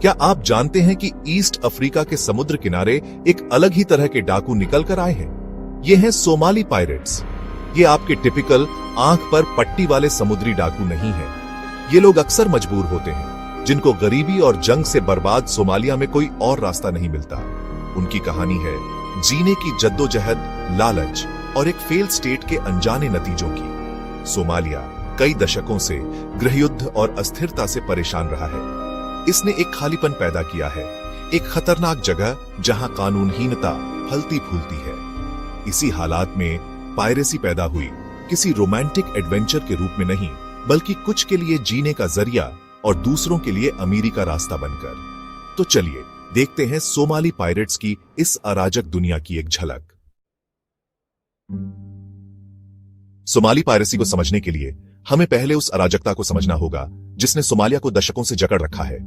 क्या आप जानते हैं कि ईस्ट अफ्रीका के समुद्र किनारे एक अलग ही तरह के डाकू निकल कर आए हैं? ये हैं सोमाली पायरेट्स। ये आपके टिपिकल आंख पर पट्टी वाले समुद्री डाकू नहीं है। ये लोग अक्सर मजबूर होते हैं, जिनको गरीबी और जंग से बर्बाद सोमालिया में कोई और रास्ता नहीं मिलता। उनकी कहानी है जीने की जद्दोजहद, लालच और एक फेल्ड स्टेट के अनजाने नतीजों की। सोमालिया कई दशकों से गृहयुद्ध और अस्थिरता से परेशान रहा है। इसने एक खालीपन पैदा किया है, एक खतरनाक जगह जहां कानूनहीनता फलती फूलती है। इसी हालात में पायरेसी पैदा हुई, किसी रोमांटिक एडवेंचर के रूप में नहीं, बल्कि कुछ के लिए जीने का जरिया और दूसरों के लिए अमीरी का रास्ता बनकर। तो चलिए देखते हैं सोमाली पायरेट्स की इस अराजक दुनिया की एक झलक। सोमाली पायरेसी को समझने के लिए हमें पहले उस अराजकता को समझना होगा जिसने सोमालिया को दशकों से जकड़ रखा है।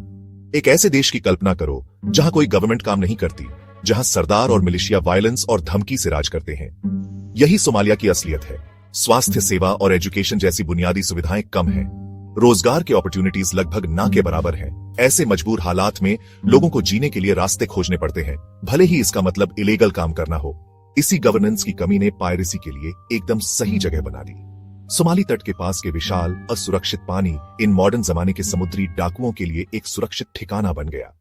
एक ऐसे देश की कल्पना करो जहां कोई गवर्नमेंट काम नहीं करती, जहां सरदार और मिलिशिया वायलेंस और धमकी से राज करते हैं। यही सोमालिया की असलियत है। स्वास्थ्य सेवा और एजुकेशन जैसी बुनियादी सुविधाएं कम हैं। रोजगार के अपॉर्चुनिटीज लगभग ना के बराबर हैं। ऐसे मजबूर हालात में लोगों को जीने के लिए रास्ते खोजने पड़ते हैं, भले ही इसका मतलब इलीगल काम करना हो। इसी गवर्नेंस की कमी ने पायरेसी के लिए एकदम सही जगह बना दी। सोमाली तट के पास के विशाल असुरक्षित पानी इन मॉडर्न जमाने के समुद्री डाकुओं के लिए एक सुरक्षित ठिकाना बन गया।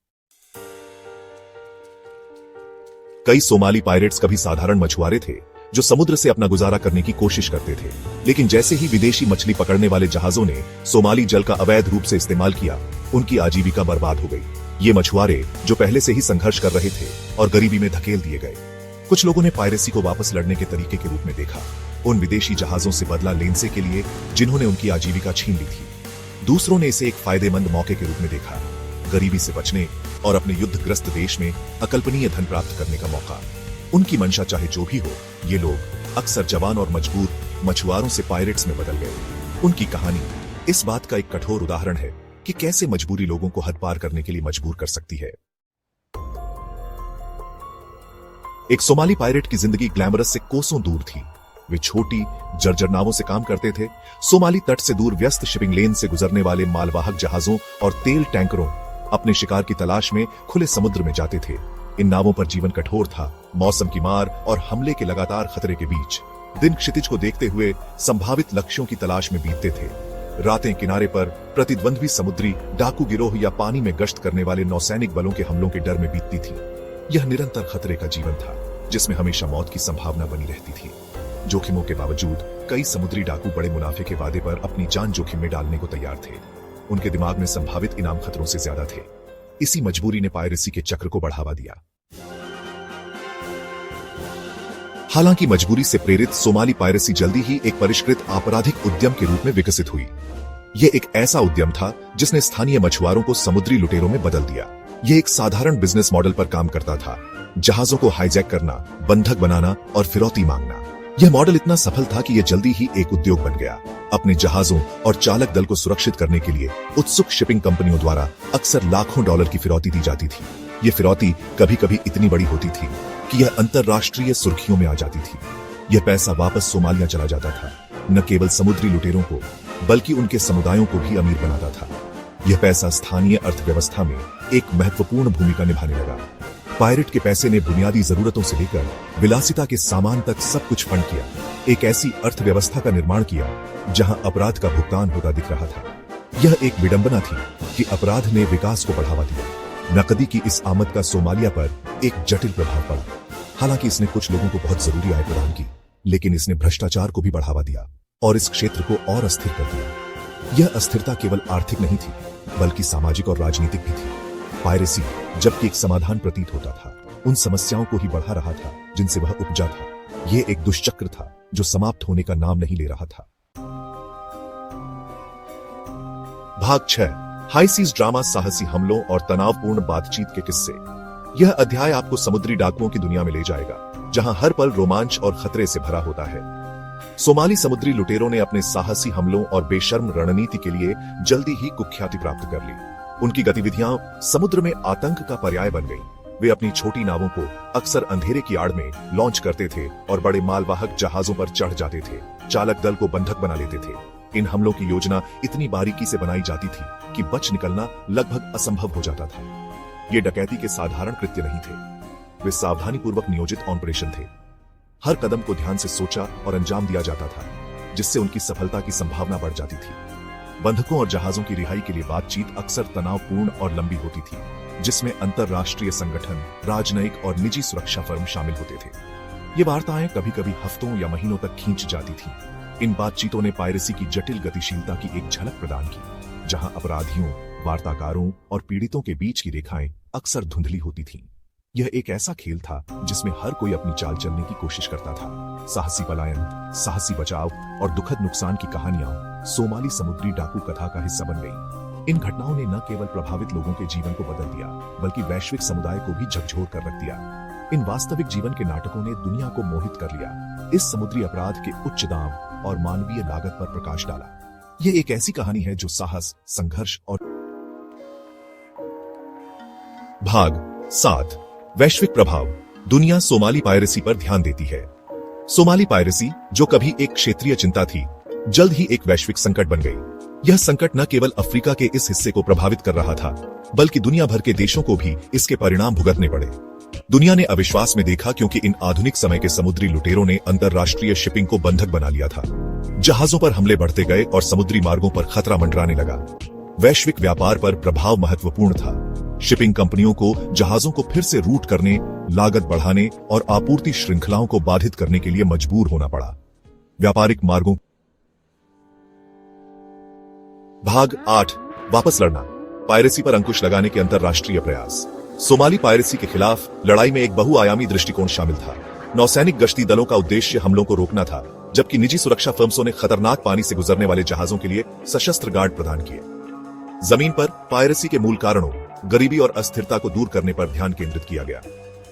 कई सोमाली पायरेट्स कभी साधारण मछुआरे थे जो समुद्र से अपना गुजारा करने की कोशिश करते थे, लेकिन जैसे ही विदेशी मछली पकड़ने वाले जहाजों ने सोमाली जल का अवैध रूप से इस्तेमाल किया, उनकी आजीविका बर्बाद हो गई। ये मछुआरे जो पहले से ही संघर्ष कर रहे थे और गरीबी में धकेल दिए गए। कुछ लोगों ने पायरेसी को वापस लड़ने के तरीके के रूप में देखा, उन विदेशी जहाजों से बदला लेने के लिए जिन्होंने उनकी आजीविका छीन ली थी। दूसरों ने इसे एक फायदेमंद मौके के रूप में देखा, गरीबी से बचने और अपने युद्धग्रस्त देश में अकल्पनीय धन प्राप्त करने का मौका। उनकी मंशा चाहे जो भी हो, ये लोग अक्सर जवान और मजबूर मछुआरों से पायरेट्स में बदल गए। उनकी कहानी इस बात का एक कठोर उदाहरण है कि कैसे मजबूरी लोगों को हद पार करने के लिए मजबूर कर सकती है। एक सोमाली पायरेट की जिंदगी ग्लैमरस से कोसों दूर थी। वे छोटी जर्जर नावों से काम करते थे, सोमाली तट से दूर व्यस्त शिपिंग लेन से गुजरने वाले मालवाहक जहाजों और तेल टैंकरों अपने शिकार की तलाश में खुले समुद्र में जाते थे। इन नावों पर जीवन कठोर था, मौसम की मार और हमले के लगातार खतरे के बीच। दिन क्षितिज को देखते हुए संभावित लक्ष्यों की तलाश में बीतते थे। रातें किनारे पर प्रतिद्वंद्वी समुद्री डाकू गिरोह या पानी में गश्त करने वाले नौसैनिक बलों के हमलों के डर में बीतती थी। यह निरंतर खतरे का जीवन था, जिसमें हमेशा मौत की संभावना बनी रहती थी। जोखिमों के बावजूद कई समुद्री डाकू बड़े मुनाफे के वादे पर अपनी जान जोखिम में डालने को तैयार थे। उनके दिमाग में संभावित इनाम खतरों से ज्यादा थे। इसी मजबूरी ने पायरेसी के चक्र को बढ़ावा दिया। हालांकि मजबूरी से प्रेरित सोमाली पायरेसी जल्दी ही एक परिष्कृत आपराधिक उद्यम के रूप में विकसित हुई। यह एक ऐसा उद्यम था जिसने स्थानीय मछुआरों को समुद्री लुटेरों में बदल दिया। यह एक साधारण बिजनेस मॉडल पर काम करता था, जहाजों को हाईजैक करना, बंधक बनाना और फिरौती मांगना। यह मॉडल इतना सफल था कि यह जल्दी ही एक उद्योग बन गया। अपने जहाजों और चालक दल को सुरक्षित करने के लिए उत्सुक शिपिंग कंपनियों द्वारा अक्सर लाखों डॉलर की फिरौती दी जाती थी। यह फिरौती कभी कभी इतनी बड़ी होती थी कि यह अंतरराष्ट्रीय सुर्खियों में आ जाती थी। यह पैसा वापस सोमालिया चला जाता था, न केवल समुद्री लुटेरों को बल्कि उनके समुदायों को भी अमीर बनाता था। यह पैसा स्थानीय अर्थव्यवस्था में एक महत्वपूर्ण भूमिका निभाने लगा। पायरेट के पैसे ने बुनियादी जरूरतों से लेकर विलासिता के सामान तक सब कुछ फंड किया। एक ऐसी अर्थव्यवस्था का निर्माण किया जहां अपराध का भुगतान होता दिख रहा था। यह एक विडंबना थी कि अपराध ने विकास को बढ़ावा दिया। नकदी की इस आमद का सोमालिया पर एक जटिल प्रभाव पड़ा। हालांकि इसने कुछ लोगों को बहुत जरूरी आय प्रदान की, लेकिन इसने भ्रष्टाचार को भी बढ़ावा दिया और इस क्षेत्र को और अस्थिर कर दिया। यह अस्थिरता केवल आर्थिक नहीं थी, बल्कि सामाजिक और राजनीतिक भी थी। पायरेसी जबकि एक समाधान प्रतीत होता था, उन समस्याओं को ही बढ़ा रहा था जिनसे वह उपजा था। यह एक दुष्चक्र था जो समाप्त होने का नाम नहीं ले रहा था। भाग 6, हाई सीज ड्रामा, साहसी हमलों और तनावपूर्ण बातचीत के किस्से। यह अध्याय आपको समुद्री डाकुओं की दुनिया में ले जाएगा, जहां हर पल रोमांच और खतरे से भरा होता है। सोमाली समुद्री लुटेरों ने अपने साहसी हमलों और बेशर्म रणनीति के लिए जल्दी ही कुख्याति प्राप्त कर ली। उनकी गतिविधियां समुद्र में आतंक का पर्याय बन गईं। वे अपनी छोटी नावों को अक्सर अंधेरे की आड़ में लॉन्च करते थे और बड़े मालवाहक जहाजों पर चढ़ जाते थे। चालक दल को बंधक बना लेते थे इन हमलों की योजना इतनी बारीकी से बनाई जाती थी कि बच निकलना लगभग असंभव हो जाता था। ये डकैती के साधारण कृत्य नहीं थे, वे सावधानीपूर्वक नियोजित ऑपरेशन थे। हर कदम को ध्यान से सोचा और अंजाम दिया जाता था, जिससे उनकी सफलता की संभावना बढ़ जाती थी। बंधकों और जहाजों की रिहाई के लिए बातचीत अक्सर तनावपूर्ण और लंबी होती थी, जिसमें अंतरराष्ट्रीय संगठन, राजनयिक और निजी सुरक्षा फर्म शामिल होते थे। ये वार्ताएं कभी-कभी हफ्तों या महीनों तक खींच जाती थीं। इन बातचीतों ने पायरेसी की जटिल गतिशीलता की एक झलक प्रदान की, जहां अपराधियों, वार्ताकारों और पीड़ितों के बीच की रेखाएं अक्सर धुंधली होती थीं। यह एक ऐसा खेल था जिसमें हर कोई अपनी चाल चलने की कोशिश करता था। साहसी पलायन, साहसी बचाव और दुखद नुकसान की कहानियां सोमाली समुद्री डाकू कथा का हिस्सा बन गईं। इन घटनाओं ने न केवल प्रभावित लोगों के जीवन को बदल दिया, बल्कि वैश्विक समुदाय को भी झकझोर कर रख दिया। इन वास्तविक जीवन के नाटकों ने दुनिया को मोहित कर लिया, इस समुद्री अपराध के उच्च दाम और मानवीय लागत पर प्रकाश डाला। यह एक ऐसी कहानी है जो साहस, संघर्ष और भाग 7 वैश्विक प्रभाव। दुनिया सोमाली पायरेसी पर ध्यान देती है। सोमाली पायरेसी, जो कभी एक क्षेत्रीय चिंता थी, जल्द ही एक वैश्विक संकट बन गई। यह संकट न केवल अफ्रीका के इस हिस्से को प्रभावित कर रहा था, बल्कि दुनिया भर के देशों को भी इसके परिणाम भुगतने पड़े। दुनिया ने अविश्वास में देखा, क्योंकि इन आधुनिक समय के समुद्री लुटेरों ने अंतरराष्ट्रीय शिपिंग को बंधक बना लिया था। जहाजों पर हमले बढ़ते गए और समुद्री मार्गों पर खतरा मंडराने लगा। वैश्विक व्यापार पर प्रभाव महत्वपूर्ण था। शिपिंग कंपनियों को जहाजों को फिर से रूट करने, लागत बढ़ाने और आपूर्ति श्रृंखलाओं को बाधित करने के लिए मजबूर होना पड़ा। व्यापारिक मार्गों। भाग 8 वापस लड़ना। पायरेसी पर अंकुश लगाने के अंतरराष्ट्रीय प्रयास। सोमाली पायरेसी के खिलाफ लड़ाई में एक बहुआयामी दृष्टिकोण शामिल था। नौसैनिक गश्ती दलों का उद्देश्य हमलों को रोकना था, जबकि निजी सुरक्षा फर्म्सों ने खतरनाक पानी से गुजरने वाले जहाजों के लिए सशस्त्र गार्ड प्रदान किए। जमीन पर पायरेसी के मूल कारणों, गरीबी और अस्थिरता को दूर करने पर ध्यान केंद्रित किया गया।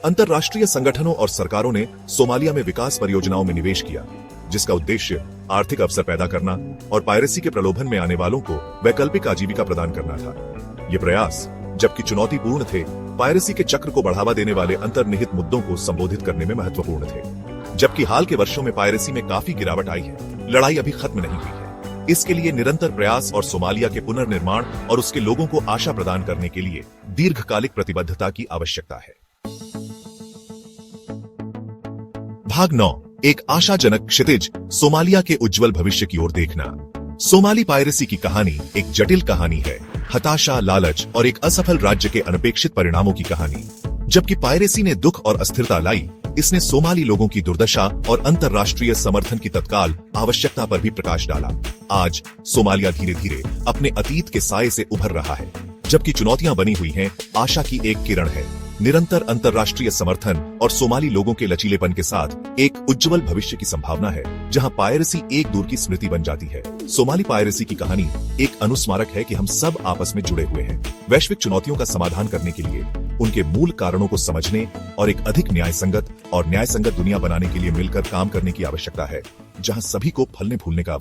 अंतरराष्ट्रीय संगठनों और सरकारों ने सोमालिया में विकास परियोजनाओं में निवेश किया, जिसका उद्देश्य आर्थिक अवसर पैदा करना और पायरेसी के प्रलोभन में आने वालों को वैकल्पिक आजीविका प्रदान करना था। ये प्रयास, जबकि चुनौतीपूर्ण थे, पायरेसी के चक्र को बढ़ावा देने वाले अंतर्निहित मुद्दों को संबोधित करने में महत्वपूर्ण थे। जबकि हाल के वर्षों में पायरेसी में काफी गिरावट आई है, लड़ाई अभी खत्म नहीं हुई है। इसके लिए निरंतर प्रयास और सोमालिया के पुनर्निर्माण और उसके लोगों को आशा प्रदान करने के लिए दीर्घकालिक प्रतिबद्धता की आवश्यकता है। भाग 9 एक आशाजनक क्षितिज। सोमालिया के उज्जवल भविष्य की ओर देखना। सोमाली पायरेसी की कहानी एक जटिल कहानी है, हताशा, लालच और एक असफल राज्य के अनपेक्षित परिणामों की कहानी। जबकि पायरेसी ने दुख और अस्थिरता लाई, इसने सोमाली लोगों की दुर्दशा और अंतरराष्ट्रीय समर्थन की तत्काल आवश्यकता पर भी प्रकाश डाला। आज सोमालिया धीरे धीरे अपने अतीत के साये से उभर रहा है। जबकि चुनौतियां बनी हुई हैं, आशा की एक किरण है। निरंतर अंतरराष्ट्रीय समर्थन और सोमाली लोगों के लचीलेपन के साथ एक उज्जवल भविष्य की संभावना है, जहां पायरेसी एक दूर की स्मृति बन जाती है। सोमाली पायरेसी की कहानी एक अनुस्मारक है कि हम सब आपस में जुड़े हुए हैं। वैश्विक चुनौतियों का समाधान करने के लिए उनके मूल कारणों को समझने और एक अधिक न्यायसंगत दुनिया बनाने के लिए मिलकर काम करने की आवश्यकता है, जहां सभी को फलने फूलने का